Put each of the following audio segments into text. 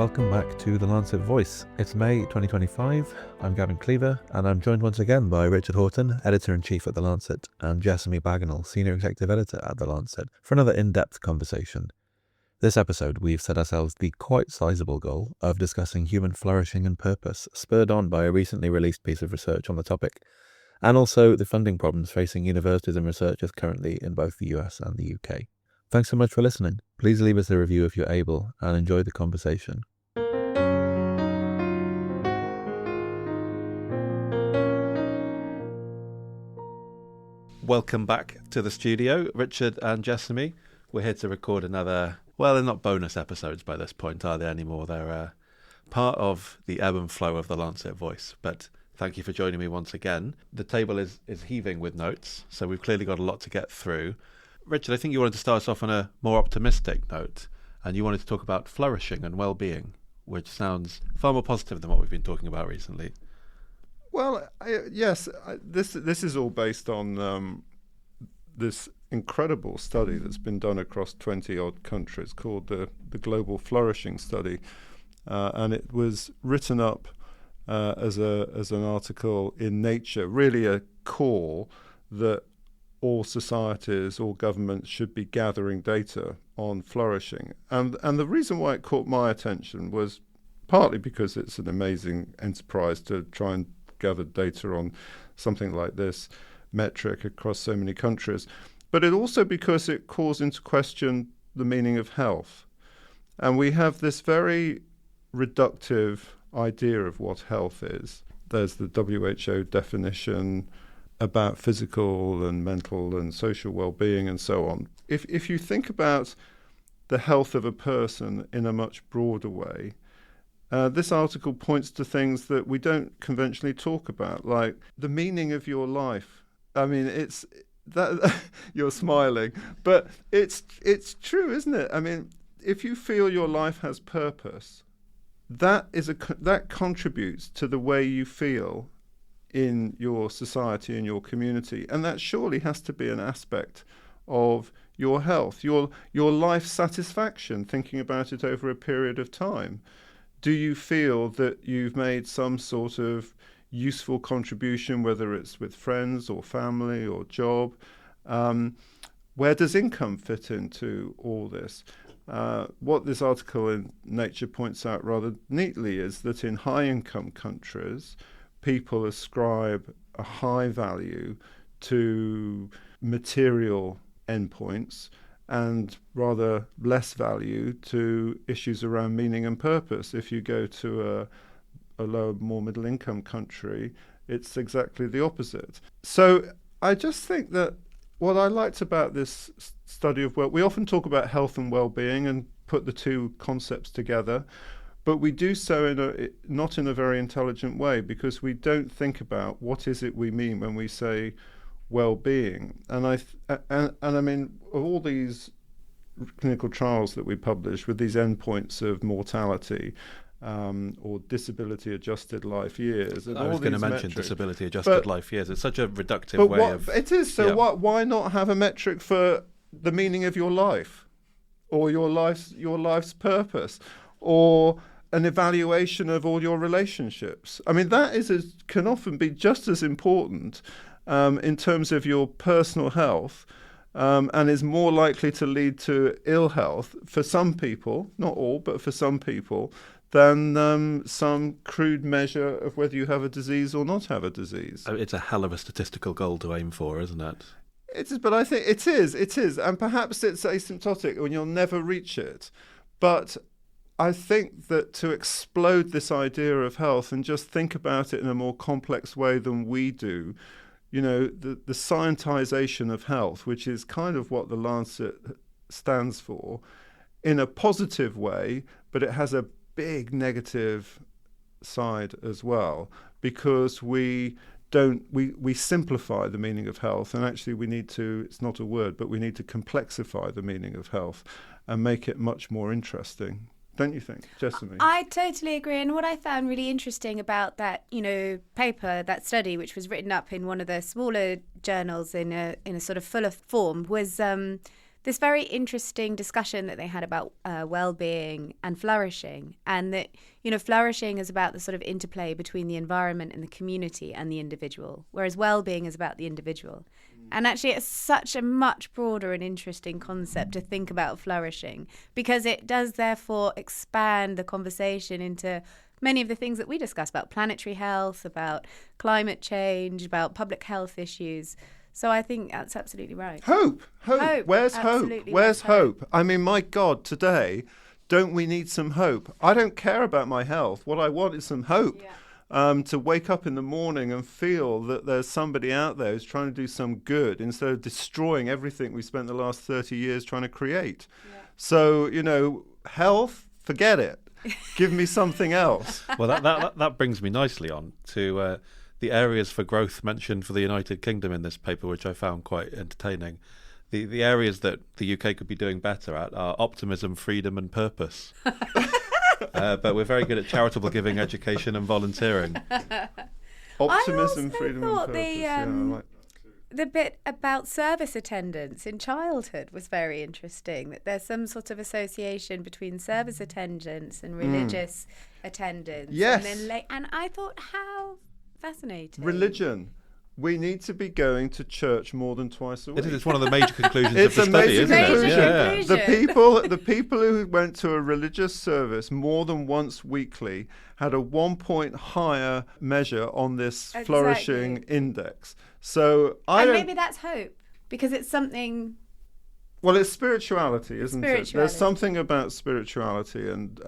welcome back to the Lancet Voice. It's May 2025, I'm Gavin Cleaver, and I'm joined once again by Richard Horton, Editor-in-Chief at The Lancet, and Jessamy Bagenal, Senior Executive Editor at The Lancet, for another in-depth conversation. This episode, we've set ourselves the quite sizable goal of discussing human flourishing and purpose, spurred on by a recently released piece of research on the topic, and also the funding problems facing universities and researchers currently in both the US and the UK. Thanks so much for listening. Please leave us a review if you're able, and enjoy the conversation. Welcome back to the studio, Richard and Jessamy. We're here to record another, well, they're not bonus episodes by this point, are they anymore? They're part of the ebb and flow of the Lancet Voice, but thank you for joining me once again. The table is heaving with notes, so we've clearly got a lot to get through. Richard, I think you wanted to start us off on a more optimistic note, and you wanted to talk about flourishing and well-being, which sounds far more positive than what we've been talking about recently. Well, this is all based on this incredible study that's been done across 20-odd countries called the Global Flourishing Study, and it was written up as an article in Nature, really a call that all societies, all governments should be gathering data on flourishing. And the reason why it caught my attention was partly because it's an amazing enterprise to try and gather data on something like this metric across so many countries, but it also because it calls into question the meaning of health. And we have this very reductive idea of what health is. There's the WHO definition about physical and mental and social well-being and so on. If you think about the health of a person in a much broader way, this article points to things that we don't conventionally talk about, like the meaning of your life. I mean, it's that you're smiling, but it's true, isn't it? I mean, if you feel your life has purpose, that contributes to the way you feel in your society, in your community, and that surely has to be an aspect of your health, your life satisfaction, thinking about it over a period of time. Do you feel that you've made some sort of useful contribution, whether it's with friends or family or job? Where does income fit into all this? What this article in Nature points out rather neatly is that in high-income countries, people ascribe a high value to material endpoints and rather less value to issues around meaning and purpose. If you go to a lower, more middle-income country, it's exactly the opposite. So I just think that what I liked about this study of we often talk about health and well-being and put the two concepts together, but we do so not in a very intelligent way, because we don't think about what is it we mean when we say well-being. And I mean, of all these clinical trials that we publish with these endpoints of mortality or disability-adjusted life years, and I was going to mention disability-adjusted life years. It's such a reductive way of... It is. So why not have a metric for the meaning of your life, or your life's purpose, or an evaluation of all your relationships? I mean, can often be just as important in terms of your personal health, and is more likely to lead to ill health for some people, not all, but for some people, than some crude measure of whether you have a disease or not have a disease. It's a hell of a statistical goal to aim for, isn't it? It is, but I think it is, and perhaps it's asymptotic and you'll never reach it. But I think that to explode this idea of health and just think about it in a more complex way than we do, you know, the scientization of health, which is kind of what the Lancet stands for, in a positive way, but it has a big negative side as well, because we simplify the meaning of health, and actually we need to, it's not a word, but we need to complexify the meaning of health and make it much more interesting. Don't you think, Jessamy? I totally agree. And what I found really interesting about that, paper, that study, which was written up in one of the smaller journals in a sort of fuller form, was this very interesting discussion that they had about well-being and flourishing, and that, you know, flourishing is about the sort of interplay between the environment and the community and the individual, whereas well-being is about the individual. And actually, it's such a much broader and interesting concept to think about flourishing, because it does therefore expand the conversation into many of the things that we discuss about planetary health, about climate change, about public health issues. So I think that's absolutely right. Hope. Where's hope? Absolutely. Where's hope? I mean, my God, today, don't we need some hope? I don't care about my health. What I want is some hope. To wake up in the morning and feel that there's somebody out there who's trying to do some good instead of destroying everything we spent the last 30 years trying to create. Yeah. So, you know, health, forget it. Give me something else. Well, that brings me nicely on to the areas for growth mentioned for the United Kingdom in this paper, which I found quite entertaining. The areas that the UK could be doing better at are optimism, freedom and purpose. But we're very good at charitable giving, education and volunteering. Optimism, freedom and purpose. The bit about service attendance in childhood was very interesting, that there's some sort of association between service attendance and religious attendance. Yes. And I thought, how fascinating. Religion. We need to be going to church more than twice a week. It's one of the major conclusions of the study, major isn't conclusion. it? The people who went to a religious service more than once weekly had a 1 point higher measure on this flourishing index. So maybe that's hope, because it's something. Well, it's spirituality, isn't it? There's something about spirituality, and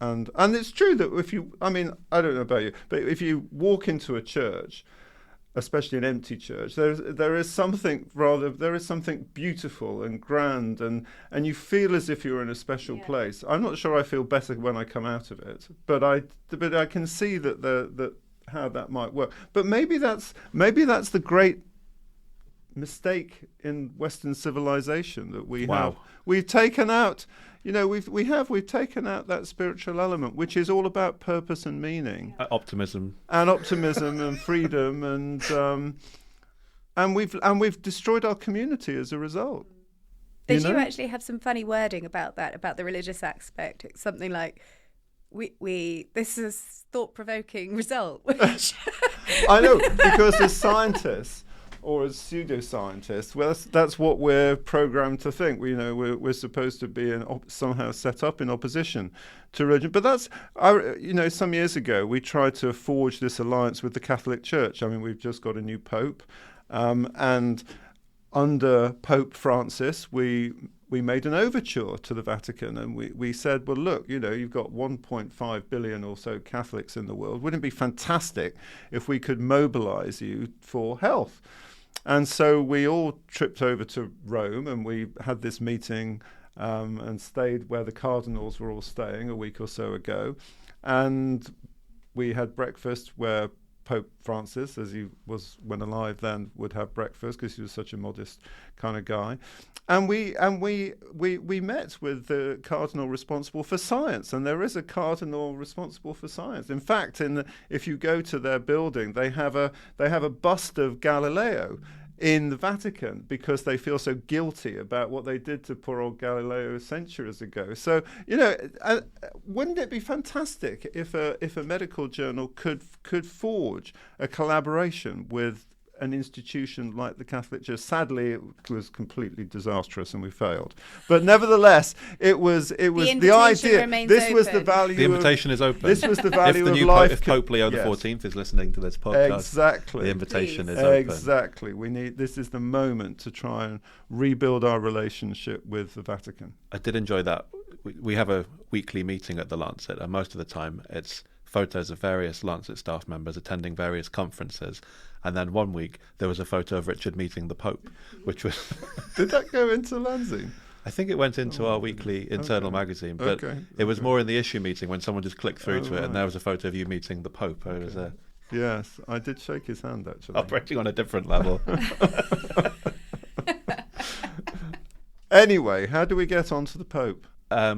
it's true that if you, I mean, I don't know about you, but if you walk into a church, especially an empty church, there is something beautiful and grand, and you feel as if you're in a special place. I'm not sure I feel better when I come out of it, but I can see that how that might work. But maybe that's the great mistake in Western civilization that we have. We've taken out, we've taken out that spiritual element, which is all about purpose and meaning, optimism and freedom, and we've destroyed our community as a result. They do actually have some funny wording about that, about the religious aspect. It's something like, this is thought-provoking result. Which I know, because as scientists or as pseudoscientists, well, that's what we're programmed to think. We're supposed to be somehow set up in opposition to religion. But some years ago we tried to forge this alliance with the Catholic Church. I mean, we've just got a new pope, and under Pope Francis, we made an overture to the Vatican, and we said, well, look, you've got 1.5 billion or so Catholics in the world. Wouldn't it be fantastic if we could mobilize you for health? And so we all tripped over to Rome, and we had this meeting and stayed where the cardinals were all staying a week or so ago. And we had breakfast where Pope Francis, as he was when alive then, would have breakfast, because he was such a modest kind of guy. And we met with the cardinal responsible for science, and there is a cardinal responsible for science. In fact, if you go to their building, they have a bust of Galileo in the Vatican, because they feel so guilty about what they did to poor old Galileo centuries ago. So, wouldn't it be fantastic if a medical journal could forge a collaboration with an institution like the Catholic Church? Sadly, it was completely disastrous and we failed. But nevertheless, it was the idea. This was the value. The invitation is open. This was the value of life. If Pope Leo XIV is listening to this podcast, exactly, the invitation is open. Exactly. This is the moment to try and rebuild our relationship with the Vatican. I did enjoy that. We have a weekly meeting at the Lancet, and most of the time it's photos of various Lancet staff members attending various conferences. And then one week there was a photo of Richard meeting the Pope, which was... Did that go into Lancet? I think it went into our weekly internal magazine, but it was more in the issue meeting when someone just clicked through to it, and there was a photo of you meeting the Pope. It was Yes, I did shake his hand, actually. Operating on a different level. Anyway, how do we get on to the Pope?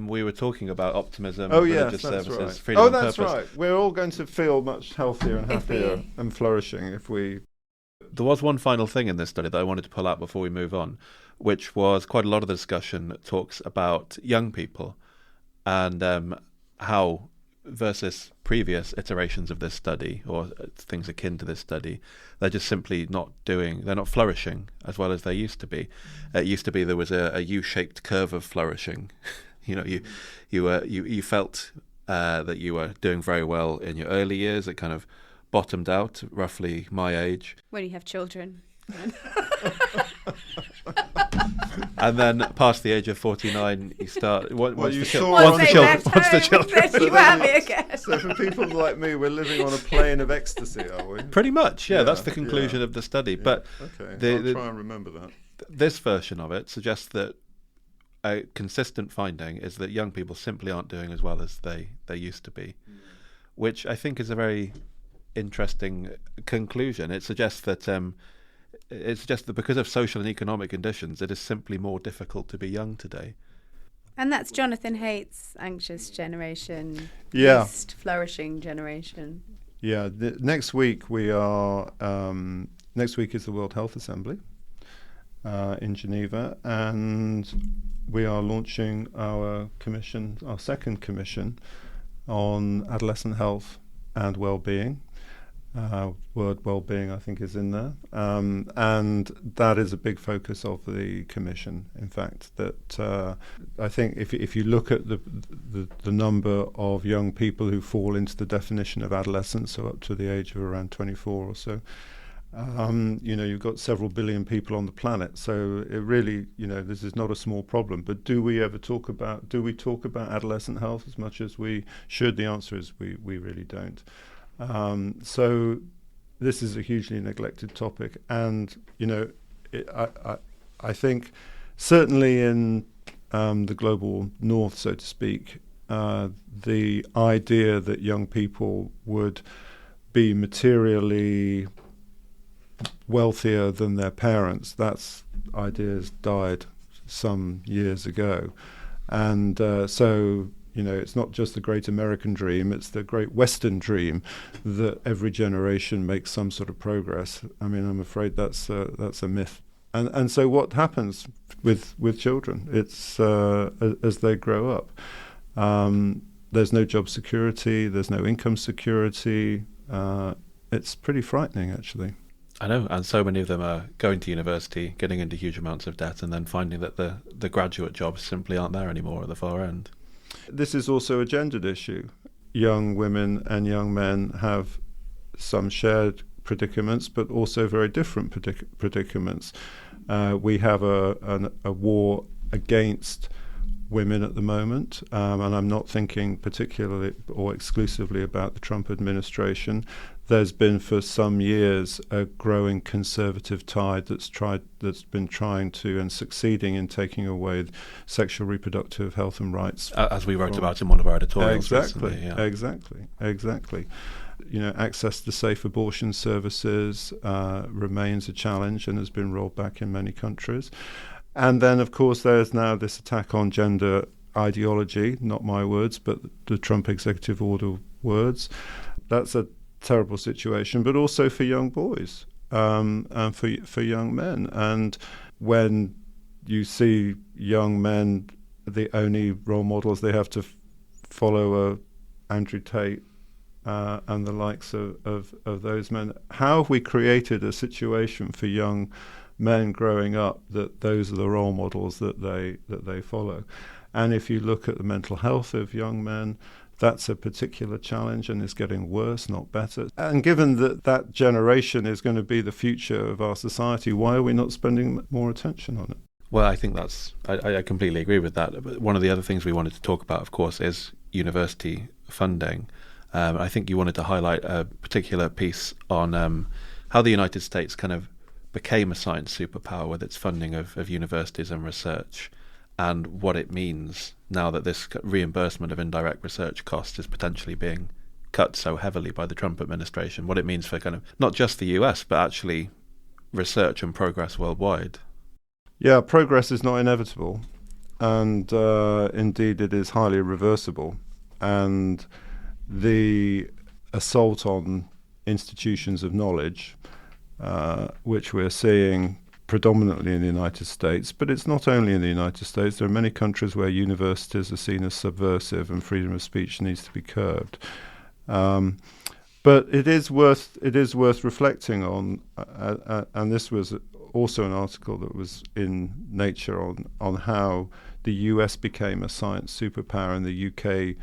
We were talking about optimism, that's religious services, right. freedom and that's purpose. Right. We're all going to feel much healthier and happier and flourishing if we There was one final thing in this study that I wanted to pull out before we move on, which was quite a lot of the discussion that talks about young people and how, versus previous iterations of this study or things akin to this study, they're just simply they're not flourishing as well as they used to be. It used to be there was a U-shaped curve of flourishing. You felt that you were doing very well in your early years. It kind of bottomed out, roughly my age. When you have children. And then past the age of 49, you start. Once the children. You have me again. So for people like me, we're living on a plane of ecstasy, are we? Pretty much, yeah. That's the conclusion of the study. Yeah. But okay, I'll try and remember that. This version of it suggests that a consistent finding is that young people simply aren't doing as well as they used to be, which I think is a very interesting conclusion. It suggests that because of social and economic conditions, it is simply more difficult to be young today. And that's Jonathan Haidt's anxious generation, least flourishing generation. Yeah, next week we are. Next week is the World Health Assembly in Geneva, and we are launching our second commission on adolescent health and well-being. Word well-being, I think, is in there, and that is a big focus of the commission. In fact, that I think if you look at the number of young people who fall into the definition of adolescence, so up to the age of around 24 or so, you've got several billion people on the planet. So it really, this is not a small problem. But do we talk about adolescent health as much as we should? The answer is we really don't. So this is a hugely neglected topic, and I think certainly in the global north, so to speak, the idea that young people would be materially wealthier than their parents, that idea's died some years ago, and so. It's not just the great American dream, it's the great Western dream that every generation makes some sort of progress. I mean, I'm afraid that's a myth. And so what happens with children? It's as they grow up. There's no job security, there's no income security. It's pretty frightening, actually. I know, and so many of them are going to university, getting into huge amounts of debt, and then finding that the graduate jobs simply aren't there anymore at the far end. This is also a gendered issue. Young women and young men have some shared predicaments, but also very different predicaments. We have a war against women at the moment, and I'm not thinking particularly or exclusively about the Trump administration. There's been for some years a growing conservative tide that's been trying to and succeeding in taking away sexual reproductive health and rights. As we wrote about in one of our editorials recently. Yeah. Exactly. Access to safe abortion services remains a challenge and has been rolled back in many countries. And then, of course, there's now this attack on gender ideology, not my words, but the Trump executive order words. That's a terrible situation, but also for young boys and for young men. And when you see young men, the only role models they have to follow are Andrew Tate and the likes of those men. How have we created a situation for young men growing up that those are the role models that they follow? And if you look at the mental health of young men, that's a particular challenge and is getting worse, not better. And given that generation is going to be the future of our society, why are we not spending more attention on it? Well, I think I completely agree with that. But one of the other things we wanted to talk about, of course, is university funding. I think you wanted to highlight a particular piece on how the United States kind of became a science superpower with its funding of universities and research, and what it means now that this reimbursement of indirect research costs is potentially being cut so heavily by the Trump administration, what it means for kind of not just the US, but actually research and progress worldwide. Yeah, progress is not inevitable, and indeed it is highly reversible. And the assault on institutions of knowledge which we're seeing predominantly in the United States, but it's not only in the United States. There are many countries where universities are seen as subversive and freedom of speech needs to be curbed. But it is worth reflecting on, and this was also an article that was in Nature on how the US became a science superpower and the UK.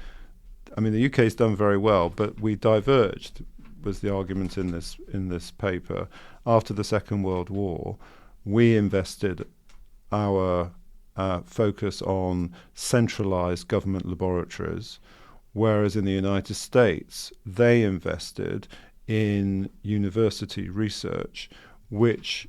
I mean, the UK's done very well, but we diverged, was the argument in this paper. After the Second World War, we invested our focus on centralized government laboratories, whereas in the United States, they invested in university research, which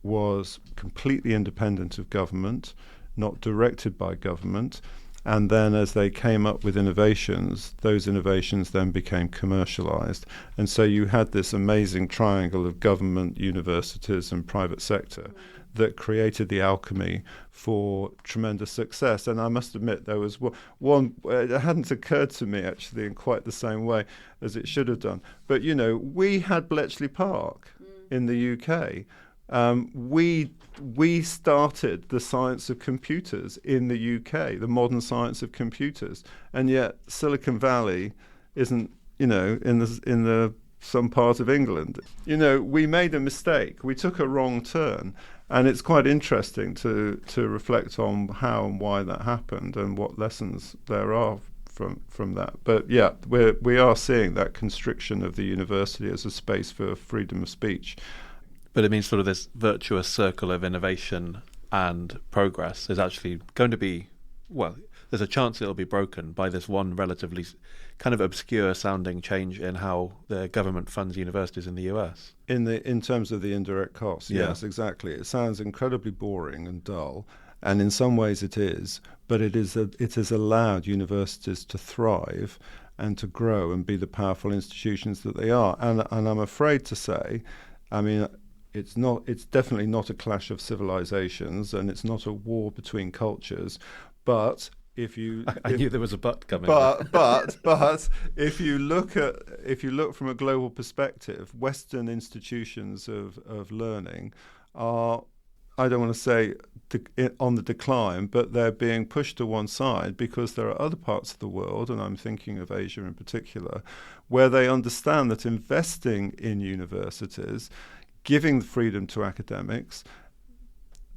was completely independent of government, not directed by government. And then as they came up with innovations, those innovations then became commercialized. And so you had this amazing triangle of government, universities, and private sector that created the alchemy for tremendous success. And I must admit, there was one, it hadn't occurred to me actually in quite the same way as it should have done. But, you know, we had Bletchley Park in the UK. We started the science of computers in the UK, the modern science of computers, and yet Silicon Valley isn't, you know, in the some part of England. You know, we made a mistake. We took a wrong turn, and it's quite interesting to reflect on how and why that happened and what lessons there are from that. But yeah, we are seeing that constriction of the university as a space for freedom of speech. But it means sort of this virtuous circle of innovation and progress is actually going to be, well, there's a chance it'll be broken by this one relatively kind of obscure sounding change in how the government funds universities in the US. In terms of the indirect costs, Yeah. Yes, exactly. It sounds incredibly boring and dull, and in some ways it is, but it has allowed universities to thrive and to grow and be the powerful institutions that they are. And I'm afraid to say, I mean, it's definitely not a clash of civilizations, and it's not a war between cultures, but I knew there was a but coming. But if you look from a global perspective, Western institutions of learning are, I don't want to say on the decline, but they're being pushed to one side because there are other parts of the world, and I'm thinking of Asia in particular, where they understand that investing in universities, giving the freedom to academics,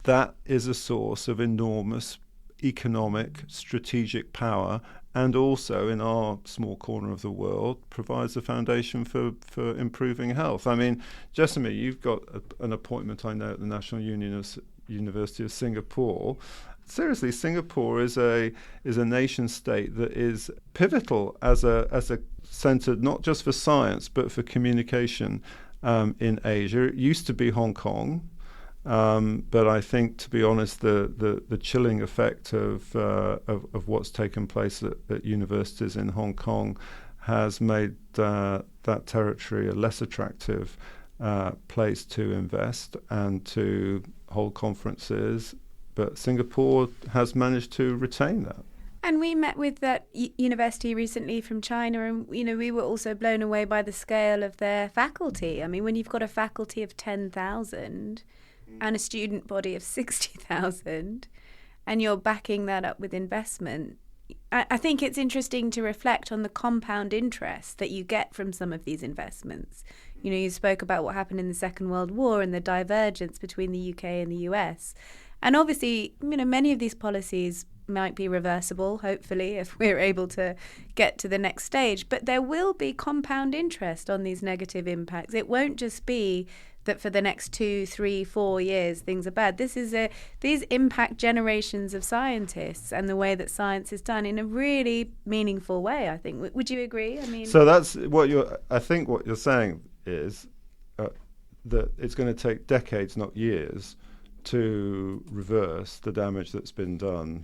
that is a source of enormous economic, strategic power, and also in our small corner of the world provides a foundation for improving health. I mean, Jessamy, you've got an appointment, I know, at the National University of Singapore. Seriously, Singapore is a nation state that is pivotal as a centre not just for science but for communication in Asia. It used to be Hong Kong. But I think, to be honest, the chilling effect of what's taken place at universities in Hong Kong has made that territory a less attractive place to invest and to hold conferences. But Singapore has managed to retain that. And we met with that university recently from China, and we were also blown away by the scale of their faculty. I mean, when you've got a faculty of 10,000 and a student body of 60,000, and you're backing that up with investment, I think it's interesting to reflect on the compound interest that you get from some of these investments. You know, you spoke about what happened in the Second World War and the divergence between the UK and the US. And obviously, many of these policies might be reversible, hopefully, if we're able to get to the next stage. But there will be compound interest on these negative impacts. It won't just be that for the next 2, 3, 4 years things are bad. These impact generations of scientists and the way that science is done in a really meaningful way, I think. Would you agree? I mean, so that's what I think what you're saying is that it's going to take decades, not years, to reverse the damage that's been done,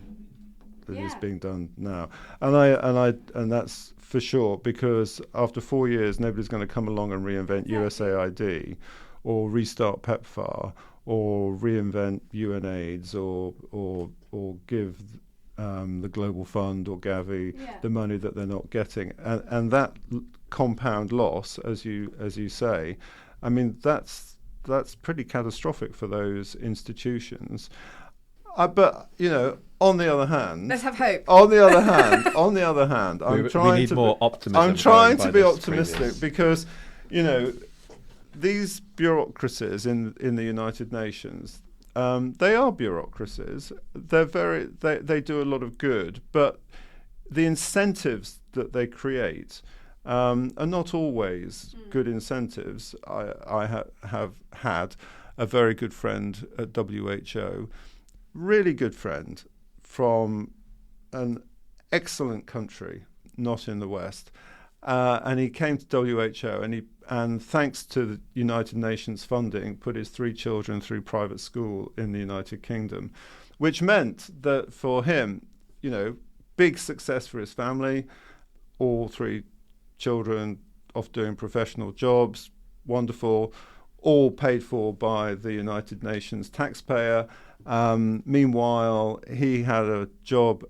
that is being done now. And that's for sure, because after 4 years, nobody's going to come along and reinvent USAID or restart PEPFAR or reinvent UNAIDS or give the Global Fund or Gavi the money that they're not getting. And that compound loss, as you say, I mean, that's that's pretty catastrophic for those institutions. But on the other hand, let's have hope. On the other hand, we need more optimism. I'm trying to be optimistic because, these bureaucracies in the United Nations, they are bureaucracies. They do a lot of good, but the incentives that they create are not always good incentives. I have had a very good friend at WHO, really good friend from an excellent country, not in the West, and he came to WHO and thanks to the United Nations funding, put his 3 children through private school in the United Kingdom, which meant that for him, big success for his family, all 3 children off doing professional jobs, wonderful, all paid for by the United Nations taxpayer. Meanwhile, he had a job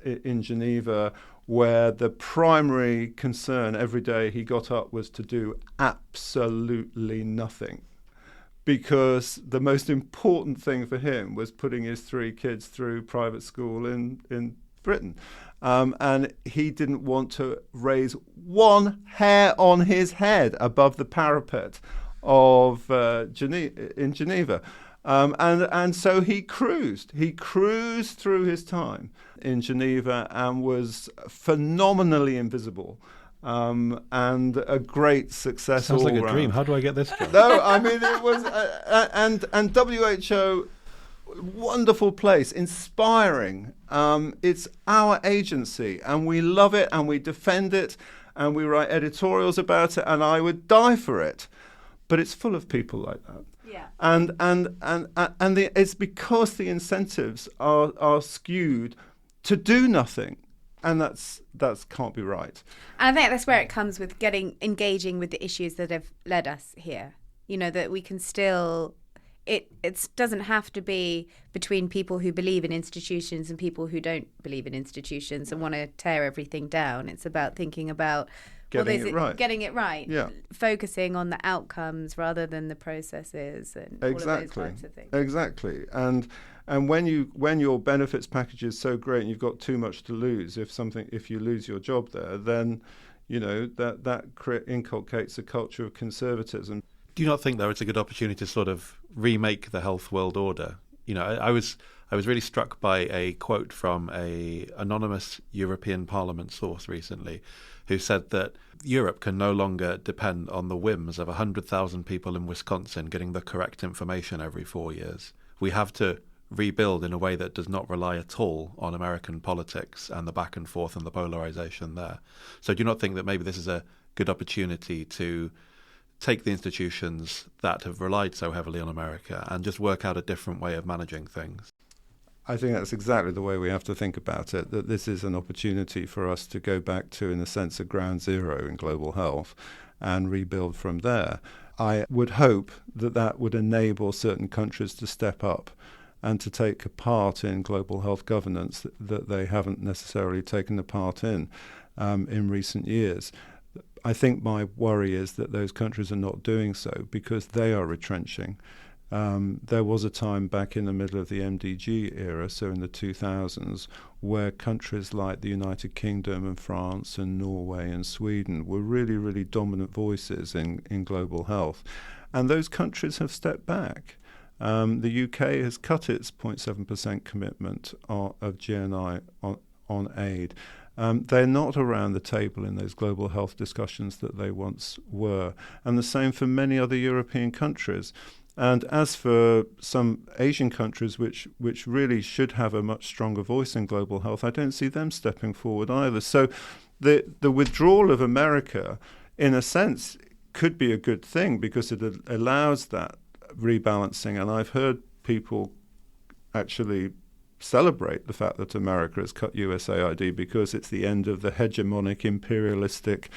in Geneva where the primary concern every day he got up was to do absolutely nothing, because the most important thing for him was putting his 3 kids through private school in Britain. And he didn't want to raise one hair on his head above the parapet of in Geneva. And so he cruised through his time in Geneva and was phenomenally invisible, and a great success. Sounds like a round. dream. How do I get this job? No, I mean it was, and WHO, wonderful place, inspiring. It's our agency, and we love it, and we defend it, and we write editorials about it, and I would die for it. But it's full of people like that. Yeah. And it's because the incentives are skewed to do nothing, and that's can't be right. And I think that's where it comes with engaging with the issues that have led us here. That we can still. It doesn't have to be between people who believe in institutions and people who don't believe in institutions and want to tear everything down. It's about thinking about getting it right. Yeah. Focusing on the outcomes rather than the processes and all of those types of things. Exactly. And when your benefits package is so great and you've got too much to lose, if you lose your job there, then that inculcates a culture of conservatism. Do you not think, though, it's a good opportunity to sort of remake the health world order? I was really struck by a quote from a anonymous European Parliament source recently, who said that Europe can no longer depend on the whims of 100,000 people in Wisconsin getting the correct information every 4 years. We have to rebuild in a way that does not rely at all on American politics and the back and forth and the polarization there. So do you not think that maybe this is a good opportunity to take the institutions that have relied so heavily on America and just work out a different way of managing things? I think that's exactly the way we have to think about it, that this is an opportunity for us to go back to, in a sense, a ground zero in global health and rebuild from there. I would hope that would enable certain countries to step up and to take a part in global health governance that they haven't necessarily taken a part in recent years. I think my worry is that those countries are not doing so because they are retrenching. There was a time back in the middle of the MDG era, so in the 2000s, where countries like the United Kingdom and France and Norway and Sweden were really, really dominant voices in global health. And those countries have stepped back. The UK has cut its 0.7% commitment of GNI on aid. They're not around the table in those global health discussions that they once were. And the same for many other European countries. And as for some Asian countries which really should have a much stronger voice in global health, I don't see them stepping forward either. So the withdrawal of America, in a sense, could be a good thing because it allows that rebalancing. And I've heard people actually celebrate the fact that America has cut USAID because it's the end of the hegemonic imperialistic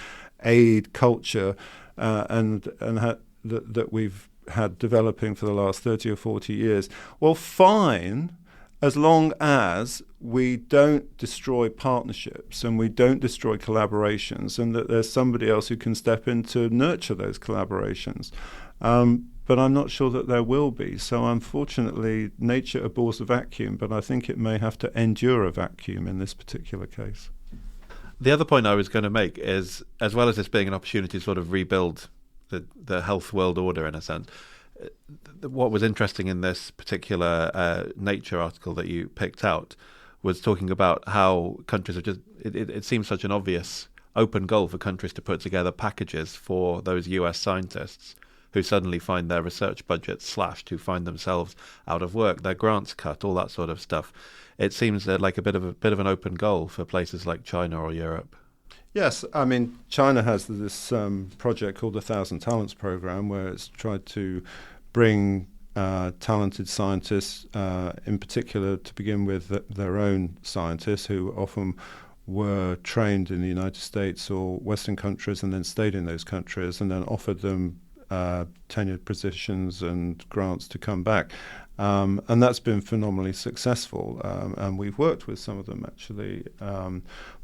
aid culture that we've had developing for the last 30 or 40 years. Well, fine, as long as we don't destroy partnerships and we don't destroy collaborations and that there's somebody else who can step in to nurture those collaborations. but I'm not sure that there will be. So unfortunately, nature abhors a vacuum, but I think it may have to endure a vacuum in this particular case. The other point I was going to make is, as well as this being an opportunity to sort of rebuild the health world order in a sense, what was interesting in this particular Nature article that you picked out was talking about how countries are just, it seems such an obvious open goal for countries to put together packages for those US scientists who suddenly find their research budgets slashed, who find themselves out of work, their grants cut, all that sort of stuff. It seems like a bit of an open goal for places like China or Europe. Yes, I mean, China has this project called the 1,000 Talents Program, where it's tried to bring talented scientists, in particular to begin with their own scientists who often were trained in the United States or Western countries and then stayed in those countries and then offered them tenured positions and grants to come back. And that's been phenomenally successful. And we've worked with some of them, actually.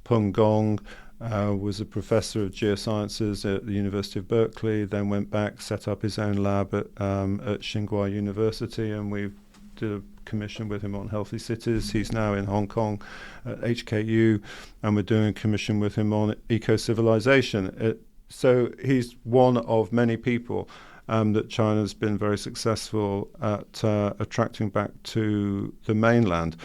Peng Gong was a professor of geosciences at the University of Berkeley, then went back, set up his own lab at Tsinghua University, and we did a commission with him on healthy cities. He's now in Hong Kong at HKU, and we're doing a commission with him on eco-civilization. So he's one of many people that China's been very successful at attracting back to the mainland.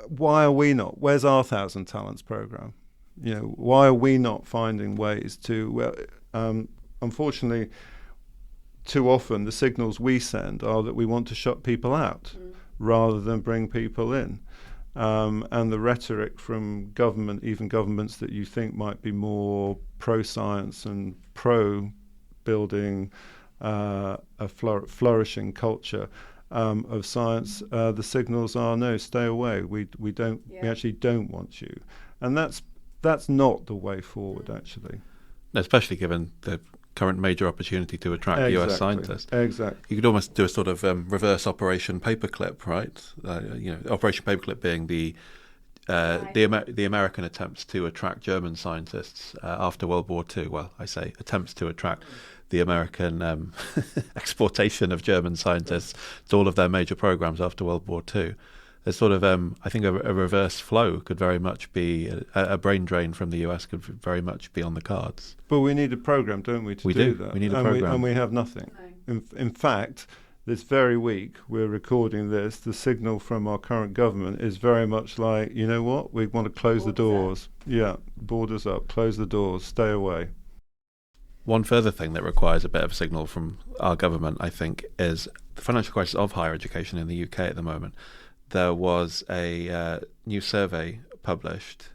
Why are we not? Where's our 1,000 Talents program? You know, why are we not finding ways to? Well, unfortunately, too often the signals we send are that we want to shut people out rather than bring people in. And the rhetoric from government, even governments that you think might be more pro-science and pro-building a flourishing culture of science, the signals are no, stay away. We actually don't want you, and that's not the way forward, actually. Especially given the current major opportunity to attract US scientists. Exactly. You could almost do a sort of reverse Operation Paperclip, right? Operation Paperclip being the American attempts to attract German scientists after World War II. Well, I say attempts to attract the American exportation of German scientists to all of their major programs after World War II. There's sort of, I think a reverse flow could very much be, a brain drain from the US could very much be on the cards. But we need a program, don't we, to do that? We need a program. And we have nothing. No. In fact, this very week, we're recording this, the signal from our current government is very much like, you know what, we want to close the doors. Yeah, borders up, close the doors, stay away. One further thing that requires a bit of a signal from our government, I think, is the financial crisis of higher education in the UK at the moment. There was a new survey published,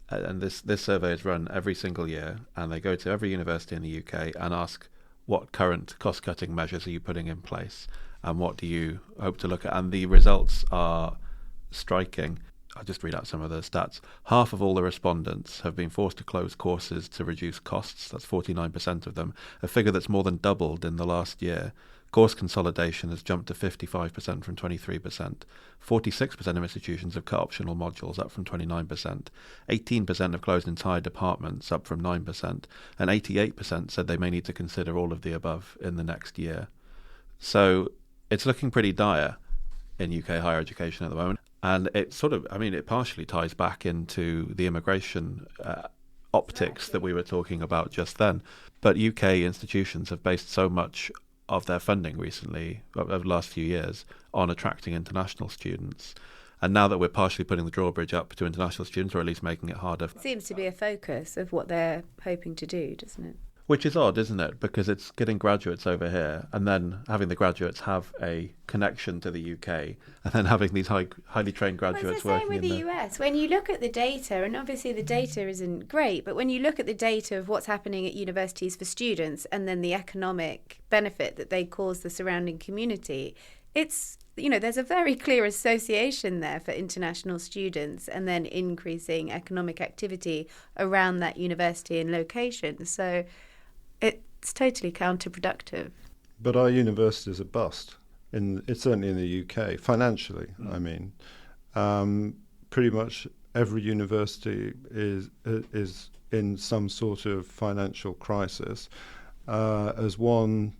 and this survey is run every single year, and they go to every university in the UK and ask, what current cost-cutting measures are you putting in place, and what do you hope to look at? And the results are striking. I'll just read out some of the stats. Half of all the respondents have been forced to close courses to reduce costs. That's 49% of them, a figure that's more than doubled in the last year. Course consolidation has jumped to 55% from 23%. 46% of institutions have cut optional modules, up from 29%. 18% have closed entire departments, up from 9%. And 88% said they may need to consider all of the above in the next year. So it's looking pretty dire in UK higher education at the moment. And it sort of, it partially ties back into the immigration optics that we were talking about just then. But UK institutions have based so much of their funding recently, over the last few years, on attracting international students. And now that we're partially putting the drawbridge up to international students, or at least making it harder. It seems to be a focus of what they're hoping to do, doesn't it? Which is odd, isn't it? Because it's getting graduates over here and then having the graduates have a connection to the UK and then having these highly trained graduates working in the... It's the same with the US. When you look at the data, and obviously the data isn't great, but when you look at the data of what's happening at universities for students and then the economic benefit that they cause the surrounding community, it's, there's a very clear association there for international students and then increasing economic activity around that university and location. So it's totally counterproductive. But our universities are bust. It's certainly in the UK, financially, pretty much every university is in some sort of financial crisis. As one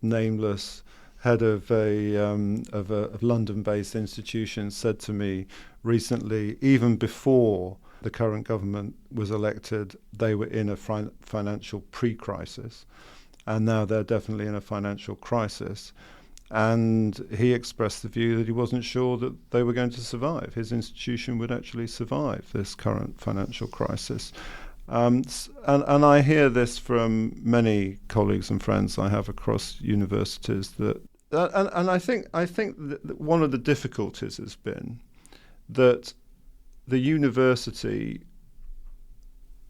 nameless head of a London-based institution said to me recently, even before the current government was elected, they were in a financial pre-crisis, and now they're definitely in a financial crisis. And he expressed the view that he wasn't sure that they were going to survive. His institution would actually survive this current financial crisis. And I hear this from many colleagues and friends I have across universities and I think that one of the difficulties has been that the university,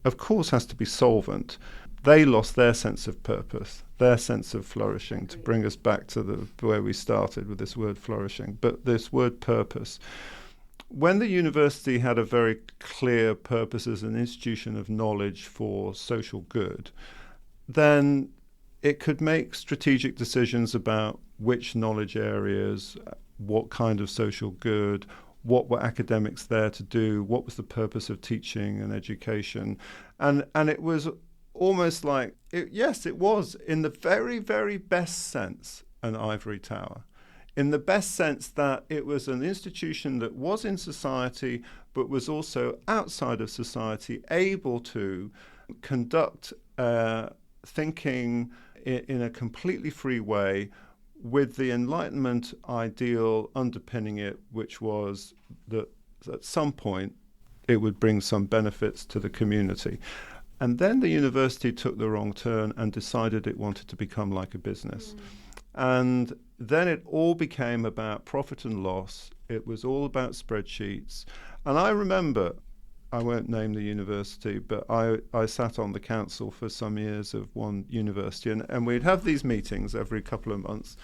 of course, has to be solvent. They lost their sense of purpose, their sense of flourishing, to bring us back to where we started with this word flourishing, but this word purpose. When the university had a very clear purpose as an institution of knowledge for social good, then it could make strategic decisions about which knowledge areas, what kind of social good, what were academics there to do, what was the purpose of teaching and education. And it was almost like, it was, in the very, very best sense, an ivory tower. In the best sense that it was an institution that was in society, but was also outside of society, able to conduct thinking in a completely free way, with the Enlightenment ideal underpinning it, which was that at some point it would bring some benefits to the community. And then the university took the wrong turn and decided it wanted to become like a business. And then it all became about profit and loss. It was all about spreadsheets. And I remember, I won't name the university, but I sat on the council for some years of one university, and we'd have these meetings every couple of months,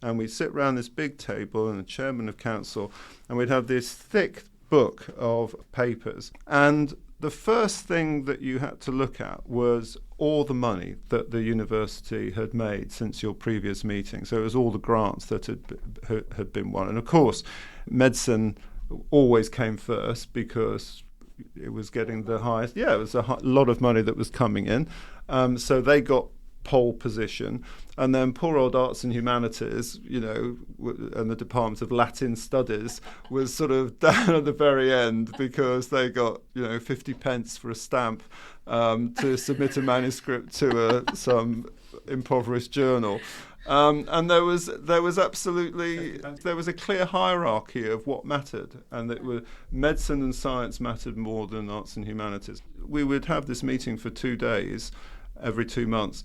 and we'd sit around this big table and the chairman of council, and we'd have this thick book of papers. And the first thing that you had to look at was all the money that the university had made since your previous meeting. So it was all the grants that had been won. And of course, medicine always came first because it was getting the highest. Yeah, it was a lot of money that was coming in. So they got pole position. And then poor old arts and humanities, and the Department of Latin Studies was sort of down at the very end because they got, 50 pence for a stamp to submit a manuscript to some impoverished journal. And there was a clear hierarchy of what mattered, and that medicine and science mattered more than arts and humanities. We would have this meeting for 2 days, every 2 months,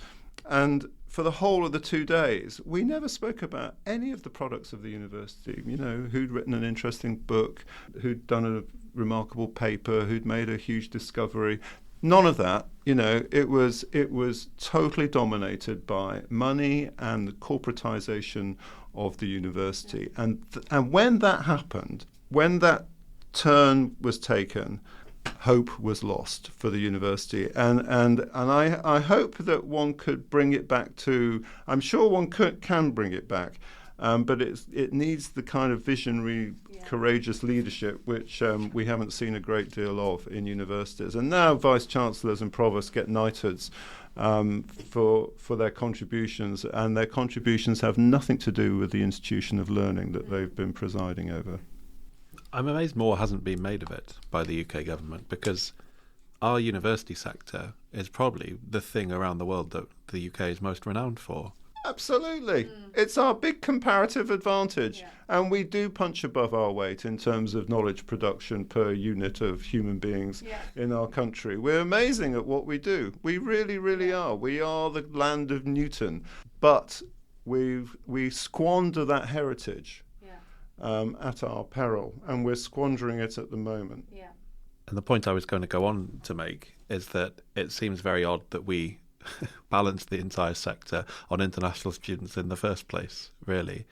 and for the whole of the 2 days, we never spoke about any of the products of the university. Who'd written an interesting book, who'd done a remarkable paper, who'd made a huge discovery. None of that. It was totally dominated by money and the corporatization of the university. And when that happened, when that turn was taken, hope was lost for the university. And I hope that one could bring it back to. I'm sure one can bring it back. But it needs the kind of visionary, courageous leadership which we haven't seen a great deal of in universities. And now vice-chancellors and provosts get knighthoods for their contributions, and their contributions have nothing to do with the institution of learning that they've been presiding over. I'm amazed more hasn't been made of it by the UK government, because our university sector is probably the thing around the world that the UK is most renowned for. Absolutely. It's our big comparative advantage. Yeah. And we do punch above our weight in terms of knowledge production per unit of human beings in our country. We're amazing at what we do. We really, really are. We are the land of Newton. But we squander that heritage at our peril, and we're squandering it at the moment. Yeah. And the point I was going to go on to make is that it seems very odd that we balance the entire sector on international students in the first place, really.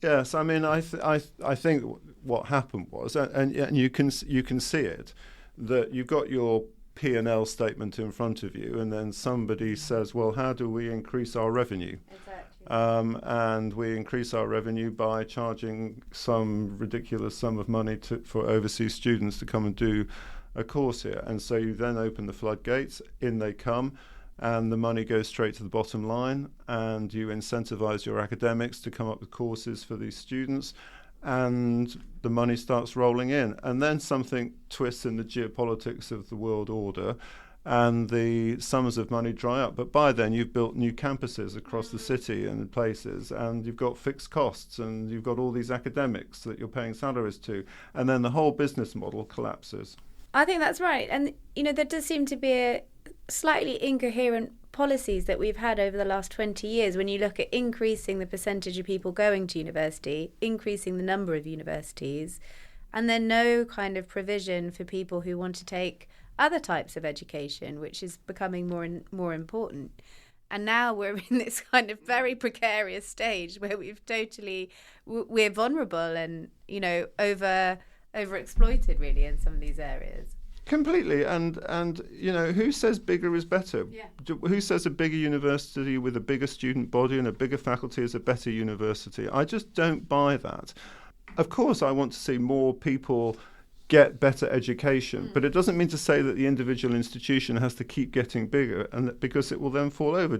Yes, I mean, I think what happened was, and you can see it, that you've got your P&L statement in front of you, and then somebody says, well, how do we increase our revenue? Exactly. And we increase our revenue by charging some ridiculous sum of money for overseas students to come and do a course here. And so you then open the floodgates, in they come. and the money goes straight to the bottom line, and you incentivize your academics to come up with courses for these students, and the money starts rolling in. And then something twists in the geopolitics of the world order, and the sums of money dry up. But by then you've built new campuses across the city and places, and you've got fixed costs, and you've got all these academics that you're paying salaries to, and then the whole business model collapses. I think that's right. And, there does seem to be a slightly incoherent policies that we've had over the last 20 years when you look at increasing the percentage of people going to university, increasing the number of universities, and then no kind of provision for people who want to take other types of education, which is becoming more and more important. And now we're in this kind of very precarious stage where we're vulnerable and, overexploited really in some of these areas. Completely, and who says bigger is better? Yeah. Who says a bigger university with a bigger student body and a bigger faculty is a better university? I just don't buy that. Of course, I want to see more people get better education, but it doesn't mean to say that the individual institution has to keep getting bigger, and because it will then fall over.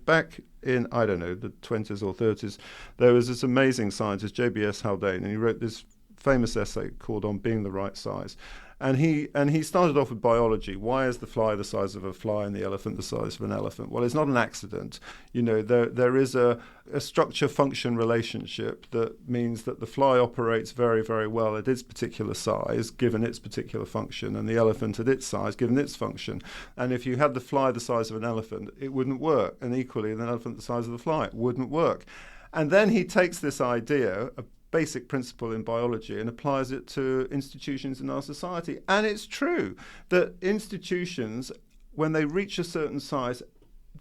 Back in, I don't know, the 20s or 30s, there was this amazing scientist, J.B.S. Haldane, and he wrote this famous essay called On Being the Right Size. And he started off with biology. Why is the fly the size of a fly and the elephant the size of an elephant? Well, it's not an accident. There is a structure-function relationship that means that the fly operates very, very well at its particular size, given its particular function, and the elephant at its size, given its function. And if you had the fly the size of an elephant, it wouldn't work. And equally, an elephant the size of the fly, it wouldn't work. And then he takes this idea, a basic principle in biology, and applies it to institutions in our society. And it's true that institutions, when they reach a certain size,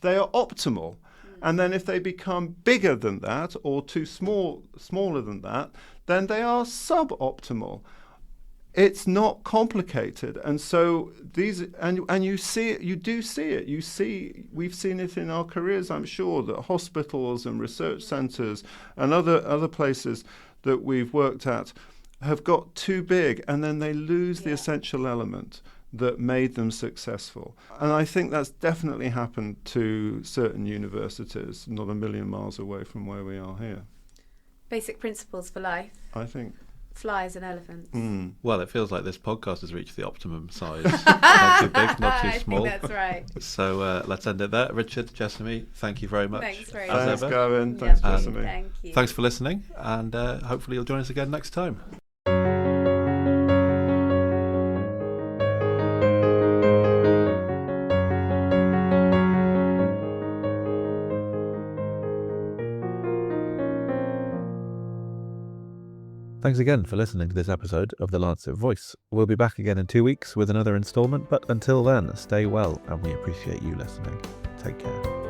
they are optimal. And then if they become bigger than that or too smaller than that, then they are suboptimal. It's not complicated. And so these, and you see it, you do see it. We've seen it in our careers, I'm sure, that hospitals and research centres and other places that we've worked at have got too big, and then they lose the essential element that made them successful. And I think that's definitely happened to certain universities, not a million miles away from where we are here. Basic principles for life. I think. Flies and elephants. Well, it feels like this podcast has reached the optimum size. Not too big, not too small. I think that's right. So let's end it there. Richard, Jessamy, thank you very much. Thanks very much. Thanks, Gavin. Thanks, Jessamy. Thank you. Thanks for listening, and hopefully you'll join us again next time. Thanks again for listening to this episode of the Lancet Voice. We'll be back again in 2 weeks with another instalment, but until then, stay well, and we appreciate you listening. Take care.